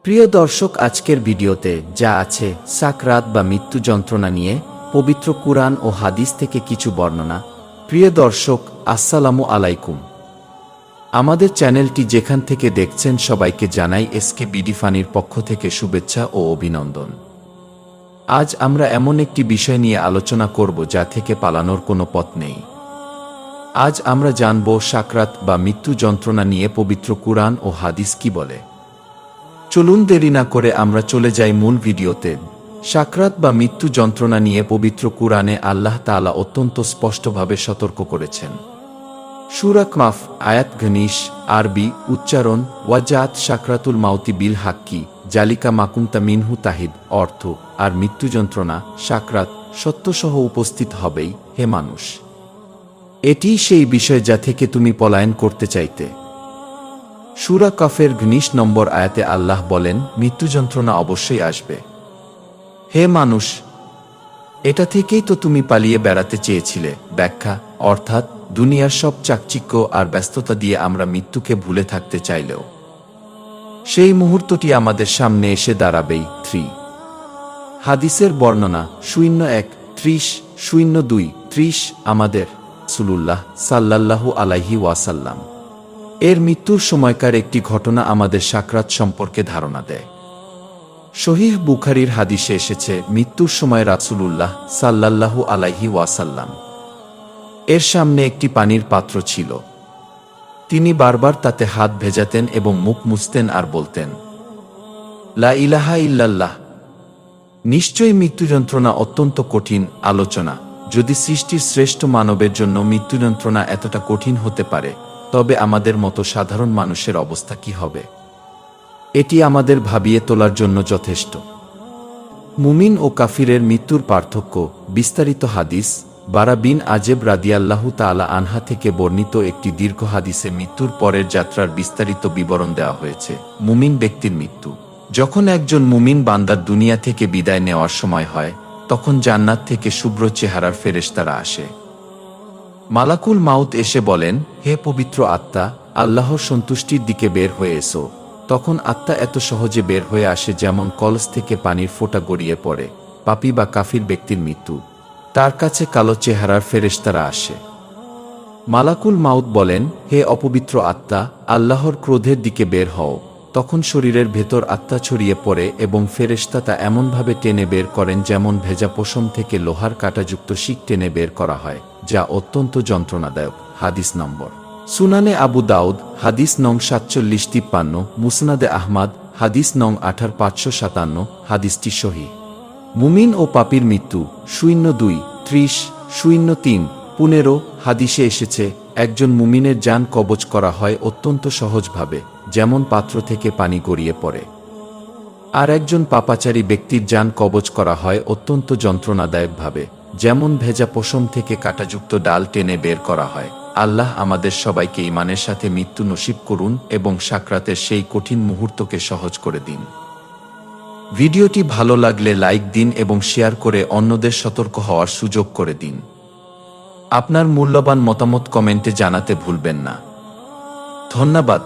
প্রিয় দর্শক, আজকের ভিডিওতে যা আছে সাকরাত বা মৃত্যু যন্ত্রণা নিয়ে পবিত্র কুরআন ও হাদিস থেকে কিছু বর্ণনা। প্রিয় দর্শক, আসসালামু আলাইকুম। আমাদের চ্যানেলটি যেখান থেকে দেখছেন সবাইকে জানাই এসকে বিডি ফানির পক্ষ থেকে শুভেচ্ছা ও অভিনন্দন। আজ আমরা এমন একটি বিষয় নিয়ে আলোচনা করব যা থেকে পালানোর কোনো পথ নেই। আজ আমরা জানব সাকরাত বা মৃত্যু যন্ত্রণা নিয়ে পবিত্র কুরআন ও হাদিস কি বলে। চলুন দেরি না করে আমরা চলে যাই মূল ভিডিওতে। সাকরাত বা মৃত্যু যন্ত্রণা নিয়ে পবিত্র কুরআনে আল্লাহ তাআলা অত্যন্ত স্পষ্টভাবে সতর্ক করেছেন। সূরা কাফ আয়াত 19, আরবি উচ্চারণ ওয়াজাত সাকরাতুল মাউতি বিল হাক্কি জালিকা মাকুমতা মিনহু তাহিদ, অর্থ আর মৃত্যু যন্ত্রণা সাকরাত সত্যসহ উপস্থিত হবেই হে মানুষ। এটিই সেই বিষয় যা থেকে তুমি পলায়ন করতে চাইতে। সূরা কাফের 19 নম্বর আয়াতে আল্লাহ বলেন, মৃত্যু যন্ত্রণা অবশ্যই আসবে হে মানুষ, এটা থেকেই তো তুমি পালিয়ে বেড়াতে চেয়েছিলে। ব্যাখ্যা অর্থাৎ দুনিয়ার সব চাকচিক্য আর ব্যস্ততা দিয়ে আমরা মৃত্যুকে ভুলে থাকতে চাইলেও সেই মুহূর্তটি আমাদের সামনে এসে দাঁড়াবেই। 3 হাদিসের বর্ণনা 01-30-02-30 আমাদের রাসূলুল্লাহ সাল্লাল্লাহু আলাইহি ওয়াসাল্লাম এর মৃত্যুর সময়কার একটি ঘটনা আমাদের সাকরাত সম্পর্কে ধারণা দেয়। সহিহ বুখারীর হাদিসে এসেছে, মৃত্যুর সময় রাসূলুল্লাহ সাল্লাল্লাহু আলাইহি ওয়াসাল্লাম এর সামনে একটি পানির পাত্র ছিল। তিনি বারবার তাতে হাত ভেজাতেন এবং মুখ মুছতেন আর বলতেন, লা ইলাহা ইল্লাল্লাহ। নিশ্চয়ই মৃত্যু যন্ত্রণা অত্যন্ত কঠিন। আলোচনা যদি সৃষ্টির শ্রেষ্ঠ মানবের জন্য মৃত্যু যন্ত্রণা এতটা কঠিন হতে পারে, তবে আমাদের মতো সাধারণ মানুষের অবস্থা কি হবে? এটি আমাদের ভাবিয়ে তোলার জন্য যথেষ্ট। মুমিন ও কাফিরের মৃত্যুর পার্থক্য বিস্তারিত হাদিস বারা বিন আজেব রাদিয়াল্লাহু তাআলা আনহা থেকে বর্ণিত একটি দীর্ঘ হাদিসে মৃত্যুর পরের যাত্রার বিস্তারিত বিবরণ দেওয়া হয়েছে। মুমিন ব্যক্তির মৃত্যু যখন একজন মুমিন বান্দার দুনিয়া থেকে বিদায় নেওয়ার সময় হয়, তখন জান্নাত থেকে শুভ্র চেহারার ফেরেশতারা আসে। মালাকুল মাউত এসে বলেন, হে পবিত্র আত্মা, আল্লাহর সন্তুষ্টির দিকে বের হয়ে এসো। তখন আত্মা এত সহজে বের হয়ে আসে যেমন কলস থেকে পানির ফোঁটা গড়িয়ে পড়ে। পাপী বা কাফির ব্যক্তির মৃত্যু, তার কাছে কালো চেহারার ফেরেশতারা আসে। মালাকুল মাউত বলেন, হে অপবিত্র আত্মা, আল্লাহর ক্রোধের দিকে বের হও। তখন শরীরের ভেতর আত্মা ছড়িয়ে পড়ে এবং ফেরেশতা তা এমনভাবে টেনে বের করেন যেমন ভেজা পশম থেকে লোহার কাঁটাযুক্ত শিক টেনে বের করা হয়, যা অত্যন্ত যন্ত্রণাদায়ক। হাদিস নম্বর সুনানে আবু দাউদ হাদিস নং 4753, মুসনাদে আহমাদ হাদিস নং 18557। হাদিসটি সহিহ। মুমিন ও পাপীর মৃত্যু 02-30-03-15 হাদিসে এসেছে, একজন মুমিনের জান কবজ করা হয় অত্যন্ত সহজভাবে, যেমন পাত্র থেকে পানি গড়িয়ে পড়ে। আর একজন পাপাচারী ব্যক্তির জান কবজ করা হয় অত্যন্ত যন্ত্রণাদায়কভাবে, যেমন ভেজা পশম থেকে কাঁটাযুক্ত ডাল টেনে বের করা হয়। আল্লাহ আমাদের সবাইকে ঈমানের সাথে মৃত্যু নসিব করুন এবং সাকরাতের সেই কঠিন মুহূর্তকে সহজ করে দিন। ভিডিওটি ভালো লাগলে লাইক দিন এবং শেয়ার করে অন্যদের সতর্ক হওয়ার সুযোগ করে দিন। আপনার মূল্যবান মতামত কমেন্টে জানাতে ভুলবেন না। ধন্যবাদ।